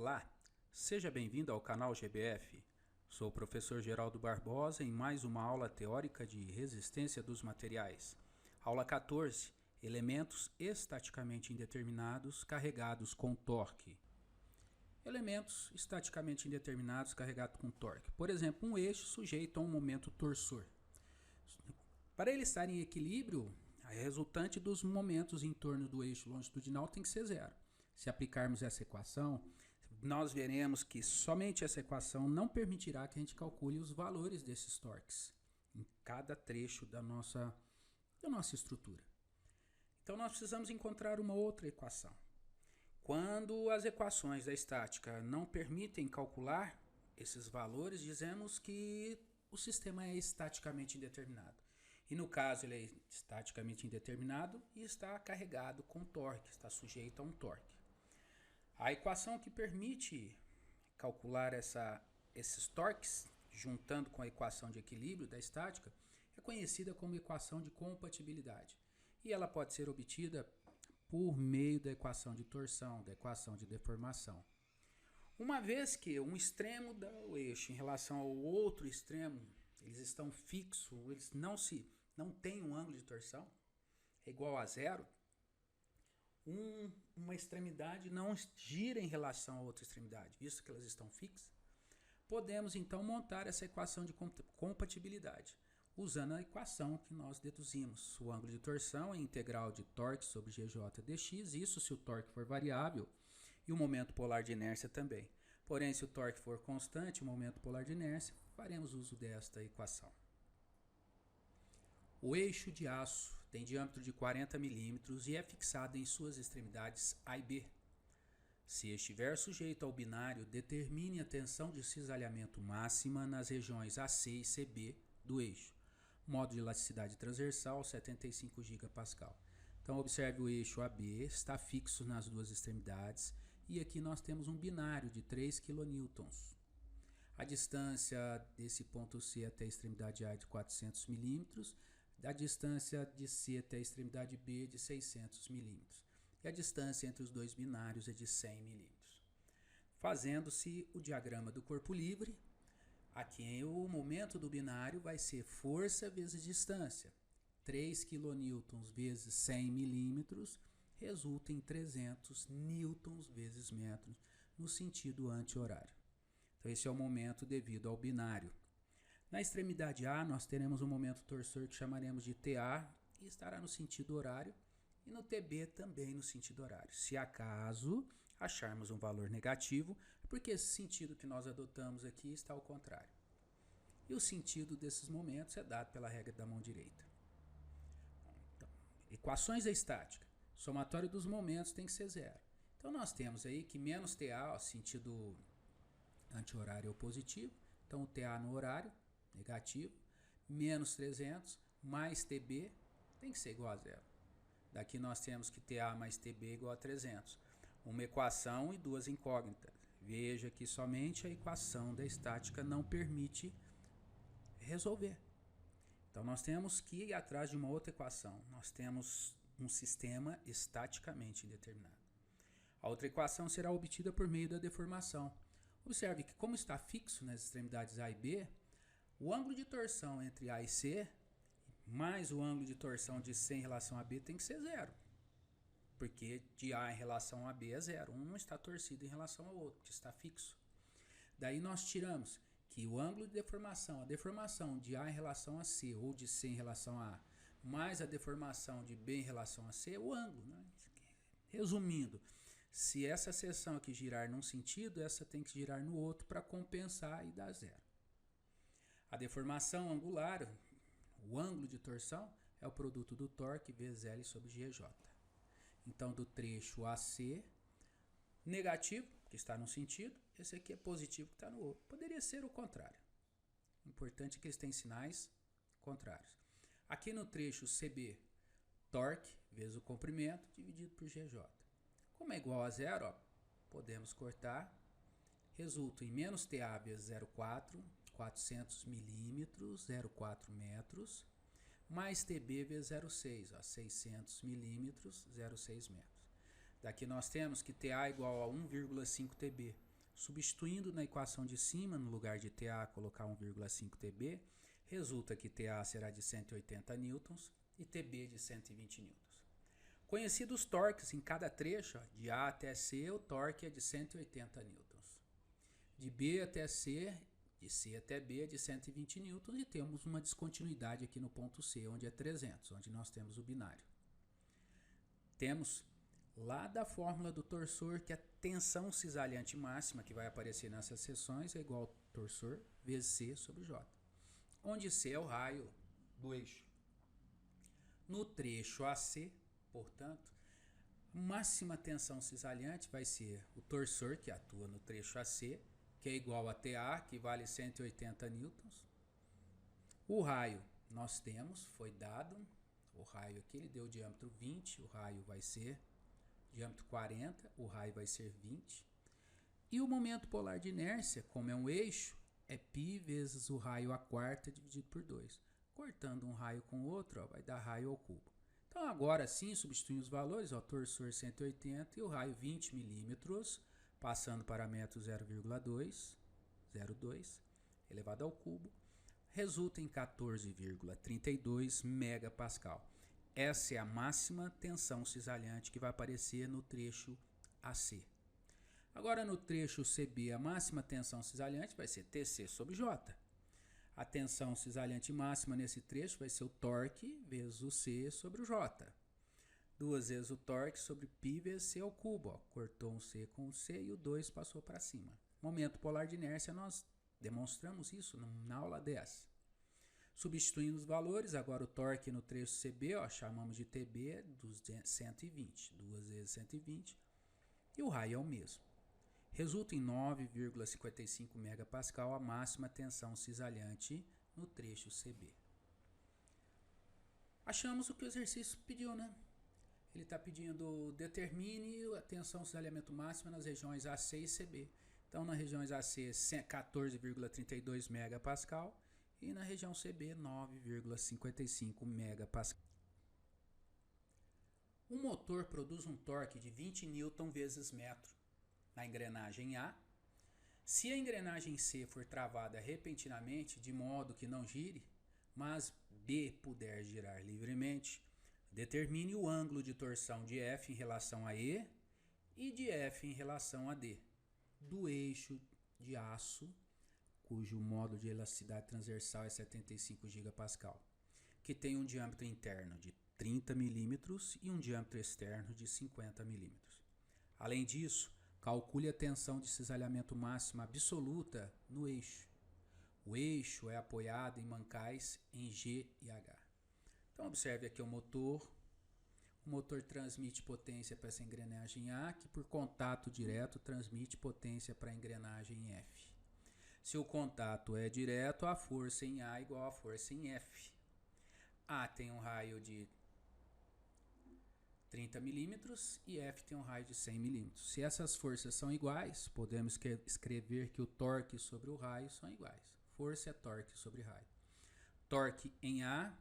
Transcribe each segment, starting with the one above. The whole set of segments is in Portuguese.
Olá, seja bem-vindo ao canal GBF. Sou o professor Geraldo Barbosa em mais uma aula teórica de resistência dos materiais. Aula 14, elementos estaticamente indeterminados carregados com torque. Elementos estaticamente indeterminados carregados com torque. Por exemplo, um eixo sujeito a um momento torsor. Para ele estar em equilíbrio, a resultante dos momentos em torno do eixo longitudinal tem que ser zero. Se aplicarmos essa equação, nós veremos que somente essa equação não permitirá que a gente calcule os valores desses torques em cada trecho da nossa estrutura. Então nós precisamos encontrar uma outra equação. Quando as equações da estática não permitem calcular esses valores, dizemos que o sistema é estaticamente indeterminado. E no caso ele é estaticamente indeterminado e está carregado com torque, está sujeito a um torque. A equação que permite calcular esses torques, juntando com a equação de equilíbrio da estática, é conhecida como equação de compatibilidade. E ela pode ser obtida por meio da equação de torção, da equação de deformação. Uma vez que um extremo do eixo em relação ao outro extremo, eles estão fixos, eles não têm um ângulo de torção, é igual a zero, uma extremidade não gira em relação a outra extremidade, visto que elas estão fixas, podemos então montar essa equação de compatibilidade, usando a equação que nós deduzimos. O ângulo de torção é integral de torque sobre GJ dx, isso se o torque for variável, e o momento polar de inércia também. Porém, se o torque for constante, o momento polar de inércia, faremos uso desta equação. O eixo de aço tem diâmetro de 40 mm e é fixado em suas extremidades A e B. Se estiver sujeito ao binário, determine a tensão de cisalhamento máxima nas regiões AC e CB do eixo. Modo de elasticidade transversal 75 GPa. Então observe o eixo AB, está fixo nas duas extremidades e aqui nós temos um binário de 3 kN. A distância desse ponto C até a extremidade A é de 400 mm, a distância de C até a extremidade B é de 600 mm e a distância entre os dois binários é de 100 mm. Fazendo-se o diagrama do corpo livre, aqui o momento do binário vai ser força vezes distância. 3 kN vezes 100 mm resulta em 300 newtons vezes metros no sentido anti-horário. Então esse é o momento devido ao binário. Na extremidade A nós teremos um momento torsor que chamaremos de TA e estará no sentido horário, e no TB também no sentido horário. Se acaso acharmos um valor negativo, é porque esse sentido que nós adotamos aqui está ao contrário. E o sentido desses momentos é dado pela regra da mão direita. Então, equações da estática. Somatório dos momentos tem que ser zero. Então nós temos aí que menos TA, ó, sentido anti-horário é o positivo, então o TA no horário, negativo, menos 300, mais TB tem que ser igual a zero. Daqui nós temos que TA mais TB igual a 300. Uma equação e duas incógnitas. Veja que somente a equação da estática não permite resolver. Então nós temos que ir atrás de uma outra equação. Nós temos um sistema estaticamente indeterminado. A outra equação será obtida por meio da deformação. Observe que como está fixo nas extremidades A e B, o ângulo de torção entre A e C, mais o ângulo de torção de C em relação a B tem que ser zero. Porque de A em relação a B é zero. Um não está torcido em relação ao outro, que está fixo. Daí nós tiramos que o ângulo de deformação, a deformação de A em relação a C ou de C em relação a A, mais a deformação de B em relação a C é o ângulo, né? Resumindo, se essa seção aqui girar num sentido, essa tem que girar no outro para compensar e dar zero. A deformação angular, o ângulo de torção, é o produto do torque vezes L sobre GJ. Então, do trecho AC, negativo, que está num sentido, esse aqui é positivo, que está no outro. Poderia ser o contrário. O importante é que eles têm sinais contrários. Aqui no trecho CB, torque vezes o comprimento dividido por GJ. Como é igual a zero, ó, podemos cortar. Resulta em menos TA vezes 0,4, 400 milímetros, 0,4 metros, mais TB vezes 0,6, 600 milímetros, 0,6 metros. Daqui nós temos que TA é igual a 1,5 TB. Substituindo na equação de cima, no lugar de TA, colocar 1,5 TB, resulta que TA será de 180 newtons e TB de 120 newtons. Conhecidos os torques em cada trecho, de A até C, o torque é de 180 newtons. De B até C, de C até B é de 120 newtons, e temos uma descontinuidade aqui no ponto C, onde é 300, onde nós temos o binário. Temos lá da fórmula do torsor que a tensão cisalhante máxima que vai aparecer nessas seções é igual ao torsor vezes C sobre J, onde C é o raio do eixo. No trecho AC, portanto, máxima tensão cisalhante vai ser o torsor que atua no trecho AC, que é igual a TA, que vale 180 newtons. O raio nós temos, foi dado, o raio aqui ele deu diâmetro 20, o raio vai ser diâmetro 40, o raio vai ser 20. E o momento polar de inércia, como é um eixo, é π vezes o raio à quarta dividido por 2. Cortando um raio com o outro, ó, vai dar raio ao cubo. Então agora sim, substituindo os valores, ó, torsor 180 e o raio 20 milímetros, passando para metro 0,202 elevado ao cubo, resulta em 14,32 megapascal. Essa é a máxima tensão cisalhante que vai aparecer no trecho AC. Agora no trecho CB, a máxima tensão cisalhante vai ser TC sobre J. A tensão cisalhante máxima nesse trecho vai ser o torque vezes o C sobre o J. 2 vezes o torque sobre π vezes C ao cubo. Ó. Cortou um C com um C e o 2 passou para cima. Momento polar de inércia, nós demonstramos isso na aula 10. Substituindo os valores, agora o torque no trecho CB, ó, chamamos de TB, 120, 2 vezes 120, e o raio é o mesmo. Resulta em 9,55 megapascal a máxima tensão cisalhante no trecho CB. Achamos o que o exercício pediu, né? Ele está pedindo determine a tensão cisalhamento máxima nas regiões AC e CB. Então, nas regiões AC, 14,32 megapascal e na região CB, 9,55 megapascal. Um motor produz um torque de 20 Newton vezes metro na engrenagem A. Se a engrenagem C for travada repentinamente, de modo que não gire, mas B puder girar livremente, determine o ângulo de torção de F em relação a E e de F em relação a D, do eixo de aço, cujo módulo de elasticidade transversal é 75 gigapascal, que tem um diâmetro interno de 30 milímetros e um diâmetro externo de 50 milímetros. Além disso, calcule a tensão de cisalhamento máxima absoluta no eixo. O eixo é apoiado em mancais em G e H. Então, observe aqui o motor. O motor transmite potência para essa engrenagem A, que por contato direto transmite potência para a engrenagem F. Se o contato é direto, a força em A é igual à força em F. A tem um raio de 30 milímetros e F tem um raio de 100 milímetros. Se essas forças são iguais, podemos escrever que o torque sobre o raio são iguais. Força é torque sobre raio. Torque em A,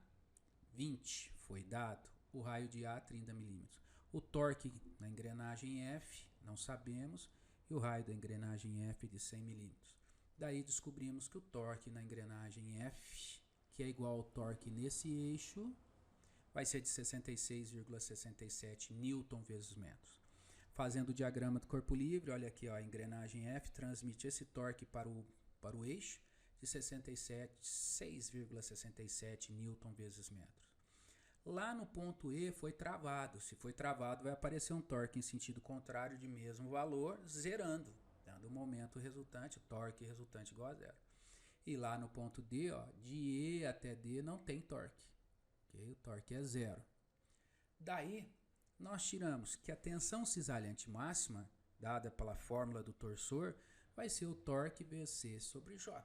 20, foi dado. O raio de A, 30 milímetros. O torque na engrenagem F, não sabemos. E o raio da engrenagem F de 100 milímetros. Daí descobrimos que o torque na engrenagem F, que é igual ao torque nesse eixo, vai ser de 66,67 Newton vezes metros. Fazendo o diagrama do corpo livre, olha aqui, ó, a engrenagem F transmite esse torque para o eixo de 6,67 Newton vezes metros. Lá no ponto E foi travado. Se foi travado, vai aparecer um torque em sentido contrário de mesmo valor, zerando, dando o momento resultante, torque resultante igual a zero. E lá no ponto D, ó, de E até D não tem torque. Okay? O torque é zero. Daí, nós tiramos que a tensão cisalhante máxima, dada pela fórmula do torsor, vai ser o torque vezes C sobre J.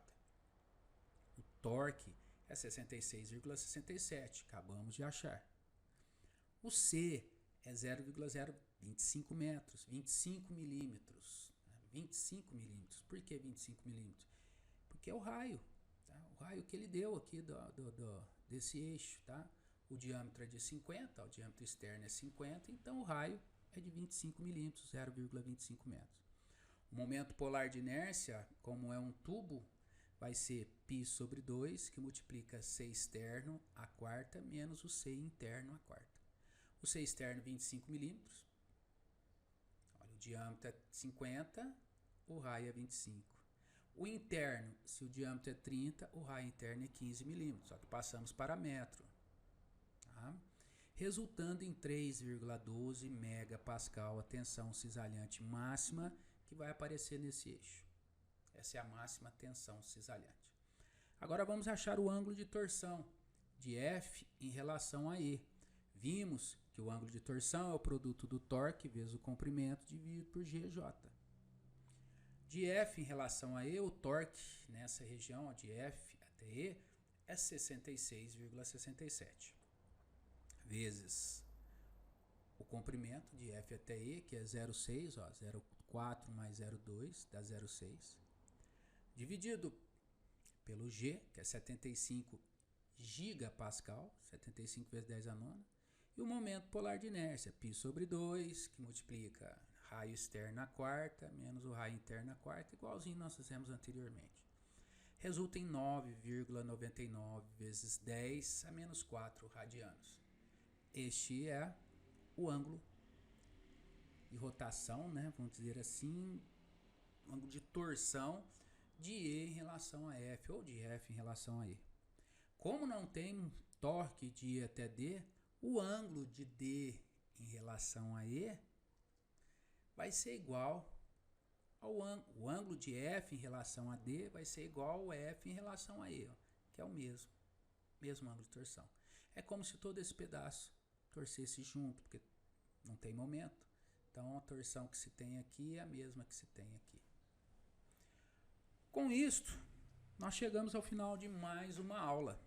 O torque é 66,67, acabamos de achar. O C é 0,025 metros, 25 milímetros. 25 milímetros. Por que 25 milímetros? Porque é o raio. Tá? O raio que ele deu aqui desse eixo. Tá? O diâmetro é de 50, o diâmetro externo é 50, então o raio é de 25 milímetros, 0,25 metros. O momento polar de inércia, como é um tubo, vai ser π sobre 2, que multiplica C externo a quarta menos o C interno a quarta. O C externo 25 milímetros. Olha, o diâmetro é 50, o raio é 25. O interno, se o diâmetro é 30, o raio interno é 15 milímetros, só que passamos para metro. Tá? Resultando em 3,12 megapascal a tensão cisalhante máxima que vai aparecer nesse eixo. Essa é a máxima tensão cisalhante. Agora vamos achar o ângulo de torção de F em relação a E. Vimos que o ângulo de torção é o produto do torque vezes o comprimento dividido por GJ. De F em relação a E, o torque nessa região de F até E é 66,67 vezes o comprimento de F até E, que é 0,6, 0,4 mais 0,2 dá 0,6, dividido pelo G, que é 75 gigapascal, 75 vezes 10 a nona, e o momento polar de inércia, π sobre 2, que multiplica raio externo a quarta, menos o raio interno a quarta, igualzinho nós fizemos anteriormente. Resulta em 9,99 vezes 10 a menos 4 radianos. Este é o ângulo de rotação, né? Vamos dizer assim, o ângulo de torção de E em relação a F, ou de F em relação a E. Como não tem torque de E até D, o ângulo de D em relação a E vai ser igual ao ângulo de F em relação a D vai ser igual ao F em relação a E, ó, que é o mesmo ângulo de torção. É como se todo esse pedaço torcesse junto, porque não tem momento. Então a torção que se tem aqui é a mesma que se tem aqui. Com isto, nós chegamos ao final de mais uma aula.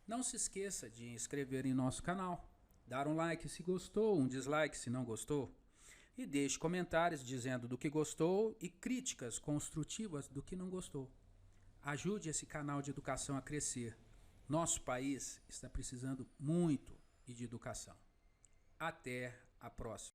Não se esqueça de inscrever em nosso canal, dar um like se gostou, um dislike se não gostou, e deixe comentários dizendo do que gostou e críticas construtivas do que não gostou. Ajude esse canal de educação a crescer. Nosso país está precisando muito de educação. Até a próxima.